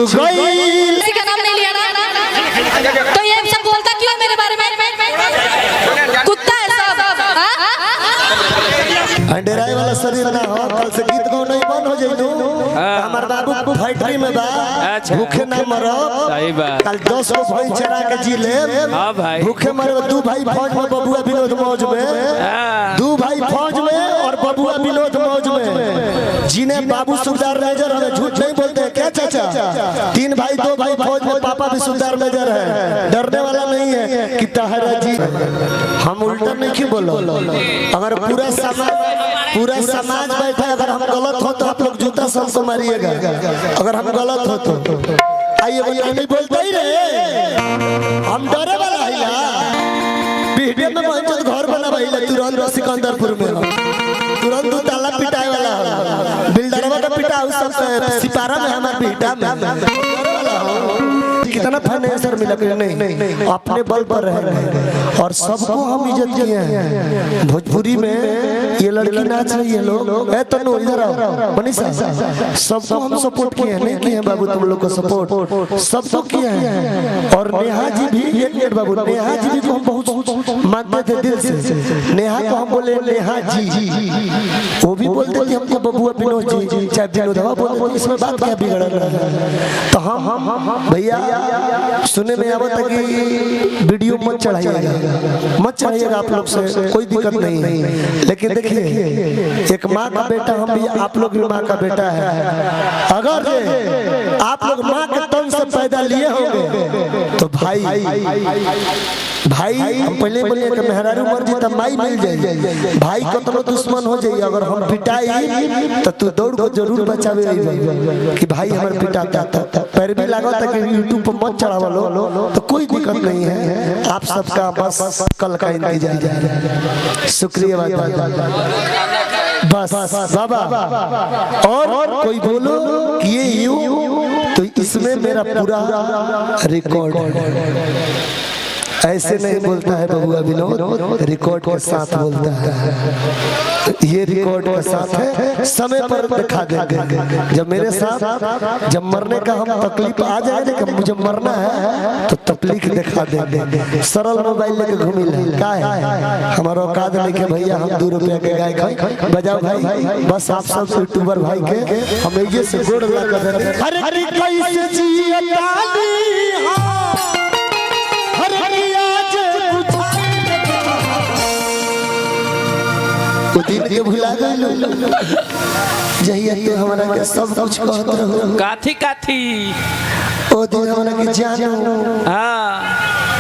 गई। किसी का नाम नहीं लिया ना, तो ये सब बोलता क्यों मेरे बारे में? कुत्ता है सब। अंडराई वाला शरीर ना हो, कल से गीत गाओ नहीं बंद हो जाइनु। हमार बाबू फैक्ट्री में बा, भूखे ना मरो। सही बात। कल 10 को भाई चरा के जी ले। हां भाई, भूखे मरो। 2 भाई फौज में, बबुआ विनोद मौज में। 2 भाई फौज में और बबुआ विनोद मौज में। जिन्हें बाबू सुबेदार मेजर हमें झूठ नहीं बोलते क्या चाचा? 3 भाई 2 भाई फौज में, पापा भी सुबेदार मेजर है। डरने वाला नहीं है कि तहरा जी। हम उल्टा नहीं क्यों बोलो? अगर पूरा समाज बैठा, अगर हम गलत हो तो आप लोग जूता सबको मारिएगा। अगर हम गलत हो तो आइए भैया, नहीं बोलते ही रहे। हम डरे वाला है ना। वीडियो में पहुंचे घर बना भाई तुरंत सिकंदरपुर में, तुरंत 2 ताला पिटाए वाला है। बिल्डरवा का पिटा सब सिपारा में, हमारे बेटा में। कितना फाइनेंसर मिला कि नहीं, अपने बल पर रह रहे और सबको हम इज्जत किए हैं। भोजपुरी में ये लड़की ना चाहिए लोग, ए तनु इधर आओ मनीषा, सबको हम सपोर्ट किए हैं। नहीं किए हैं बाबू तुम लोग को सपोर्ट, सबको किए हैं। और नेहा जी भी, एक मिनट बाबू, नेहा जी भी को हम बहुत मानते थे दिल से। नेहा को हम बोले नेहा जी, वो भी बोलते थे हमको बबुआ विनोद जी, चाहे विनोद बोलते थे। इसमें बात क्या बिगड़ रहा है? तो हम भैया सुने में आवत है कि वीडियो मत चढ़ाइएगा, मत चढ़ाइएगा। आप लोग से कोई दिक्कत नहीं है, लेकिन देखिए एक माँ का बेटा, हम भी, आप लोग भी माँ का बेटा है। अगर आप लोग माँ के तन से पैदा लिए होंगे तो भाई हम पहले बोलिए कि मेहरारू मर्जी तब माई मिल जाए। भाई को तो दुश्मन हो जाइए। अगर हम पिटाई तो तू दौड़ को जरूर बचावे कि भाई हमारे पिटाता पैर भी लगा था कि यूट्यूब पर मत चढ़ावा लो, तो कोई दिक्कत नहीं है। आप सबका बस कल का इंतजार है। शुक्रिया बस बाबा। और कोई बोलो कि ये यूं, तो इसमें मेरा पूरा रिकॉर्ड ऐसे नहीं बोलता है बबुआ विनोद, रिकॉर्ड के साथ बोलता है। ये रिकॉर्ड के साथ है, समय पर दिखा देंगे। जब मेरे साथ जब मरने का हम तकलीफ आ जाए कि मुझे मरना है तो तकलीफ दिखा देंगे। सरल मोबाइल लेके घूमी का है हमारा औकात लेके भैया। हम 2 रुपया के गाय खाई बजाओ भाई। बस आप सब यूट्यूबर भाई के हम ये से गोड़ लगा दे। अरे कैसे जियता दिन के भुला गए जहिया तो हमरा के सब कुछ कहत रहो। काथी ओ दिन हमरा के जानो, हां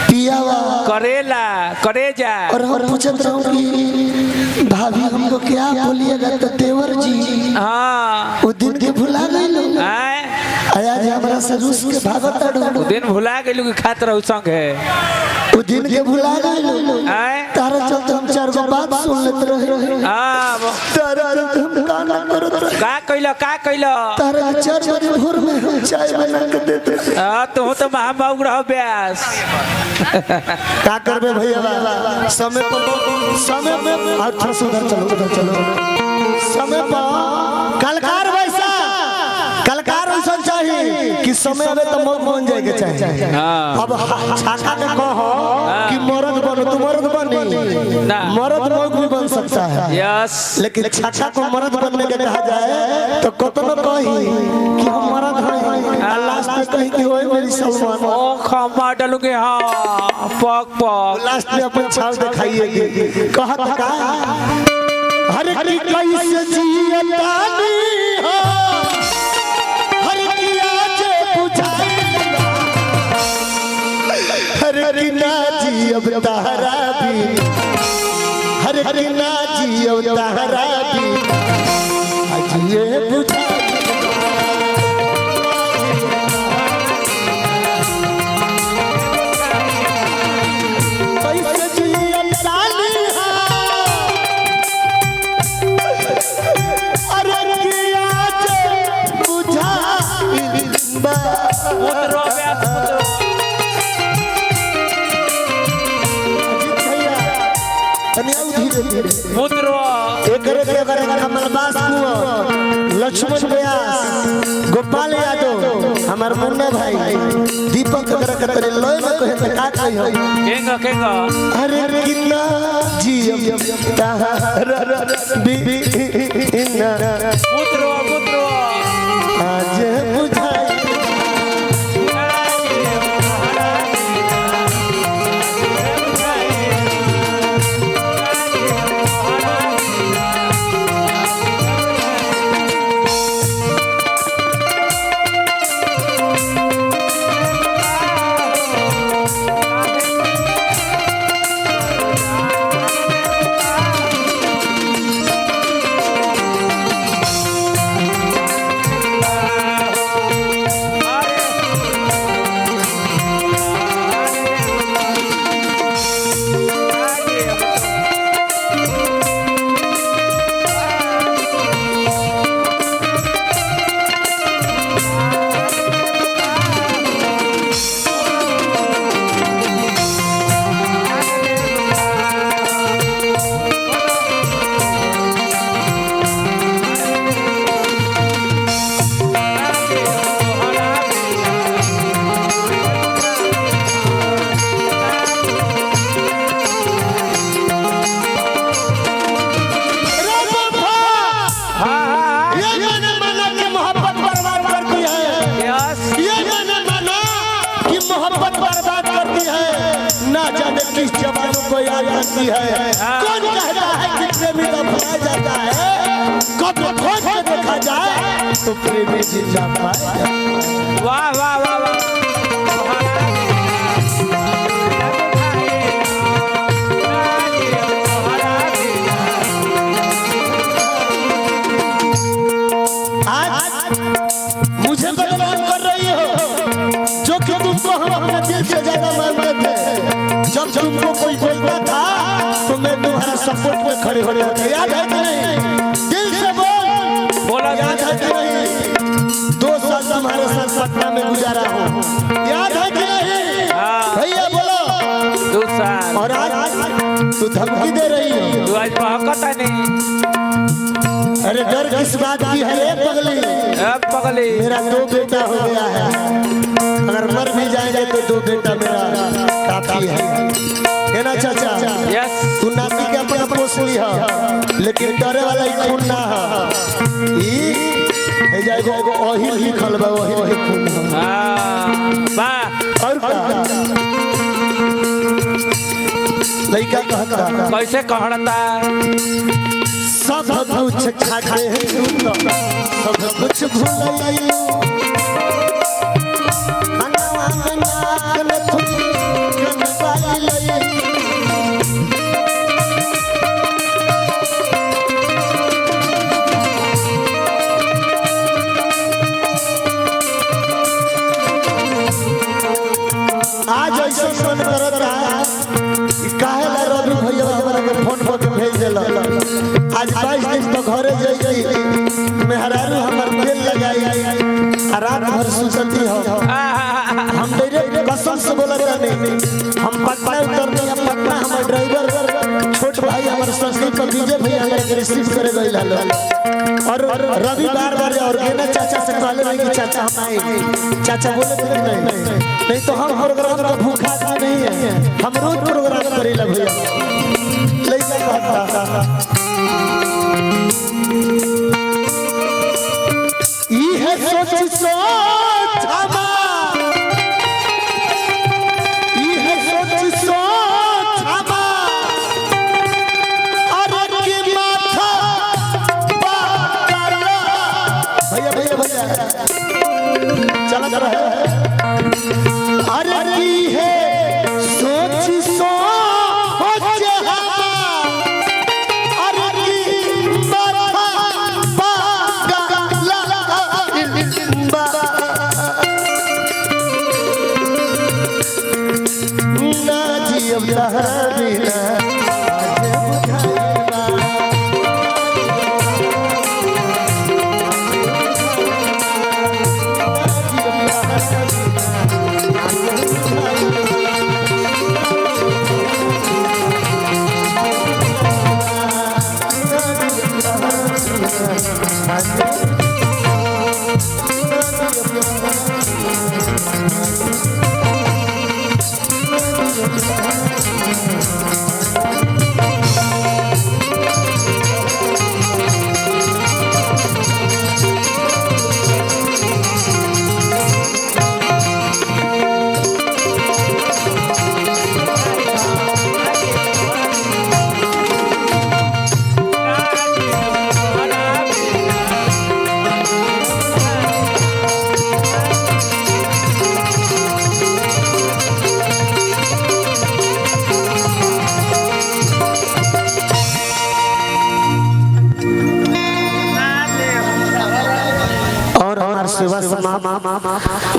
पियावा करेला करेजा। और हम पूछत रहो कि भाभी हमको क्या बोलिएगा तो देवर जी। हां ओ दिन के भुला गए आया जे हमरा से रूस के भागत डो। ओ दिन भुला गेलु कि खात रहू संग है। ओ दिन के भुला गए तारा चलते हम 4 गो बात सुन लेत रहे। हां तारा चलते हम गाना करत रहे। का कइलो तारा 4 बजे भोर में हम चाय बना के देते। हां तू तो महाबाबू रहो ब्यास। का करबे भैया, समय में और थोड़ा उधर चलो समय पर कलकार वैसा चाहिए कि समय आवे तो मौत बन जाएगा चाहिए। अब छाका ने कहो कि मर्द बनो, तू मर्द बनी ना, मर्द मौत भी बन सकता है। यस, लेकिन छाका को मर्द बनने के कहा जाए तो कतनो कही कि हम मर्द हैं, लास्ट में कही कि ओए मेरी सलमान ओ खमा डालूंगे। हां पक लास्ट में अपन छाव दिखाइएगी। कहत का हर की कैसे जियता अब तारा भी, हर किना जी अब तारा भी आज ये बुझा। कैसे जियम साली अरे किया जे बुझा उतरो व्यास मुद्रो कमलबास कुंवर, लक्ष्मण व्यास, गोपाल यादव, हमार मुन्ना भाई दीपक अगर करे लोय में कहे त का कहियो केंगा अरे कितना जी तारा बिना पुत्रो आज बुझाई किस जवानों को याद रखती है। कौन कहता है कि प्रेमी दफनाया जाता है, कब खोज के देखा जाए तो प्रेमी जिंदा पाया जाए। वाह वाह वाह वाह मुझे बदनाम कर रही हो, जो कि तुमको हम अपने दिल से ज्यादा मानते थे। जब तुमको कोई बोलता था तो मैं तुम्हारा सपोर्ट में खड़े खड़े होते, याद है कि नहीं? दिल से बोल, बोला याद है कि नहीं? 2 साल तुम्हारे साथ पटना में गुजारा हूँ, याद है कि नहीं? भैया बोलो। 2 साल। और आज तू धमकी दे रही हो। तू आज पहकता नहीं। अरे डर किस बात की है पगली? पगली मेरा 2 बेटा हो गया है, अगर मर भी जाएंगे तो 2 बेटा मेरा काफी है ना चाचा? यस। तू नाती के अपना पोस लिया, लेकिन डरे वाला ही खून ना है। ई जाएगो ओही लिखल बा, ओही खून। हां वाह। और का लइका कहता कैसे कहता सब कुछ खाते हैं तू तो सब कुछ भूल गई। मनवा मना कल खुद कनवाई लई। आज ऐसा मन करता कि काहे ला रवि भैया हमरा के फोन पर भेज देला। आज 22 दिन तो घरे जाई, मेहरारू हमर तेल लगाई, रात भर सुसती हो। हम डायरेक्ट कसम से बोलत नहीं, हम पटना उतरने या पटना हमर ड्राइवर छोट भाई हमर संस्कृत पर विजय भैया हमरा के रिसीव करे गइल हलो। और रवि बार और गेना चाचा से कहले नहीं कि चाचा हम आए। चाचा बोले नहीं तो हम प्रोग्राम का भूखा नहीं है, हम रोज प्रोग्राम करेला भैया। लइका कहता ई है सोच सोच हमा, ई है सोच सोच हमा, अरे के माथा पागल। भैया भैया भैया चला रहा है। अरे की है सोच सोच हमा, अरे की माथा पागल। ना जियब तहरा बिना आज बुझाइबा।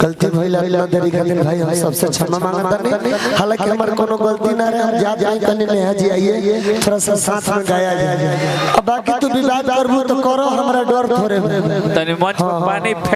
गलती भइल अल्लाह देरी खातिर भाई हम सबसे क्षमा मांगता नहीं। हालांकि हमार कोनो गलती ना रहे, हम जा जाए कने नेहा जी आइए थोड़ा सा साथ में गाया जाए। अब बाकी तू विवाद करबू तो करो, हमरा डर थोड़े तनी मंच पर पानी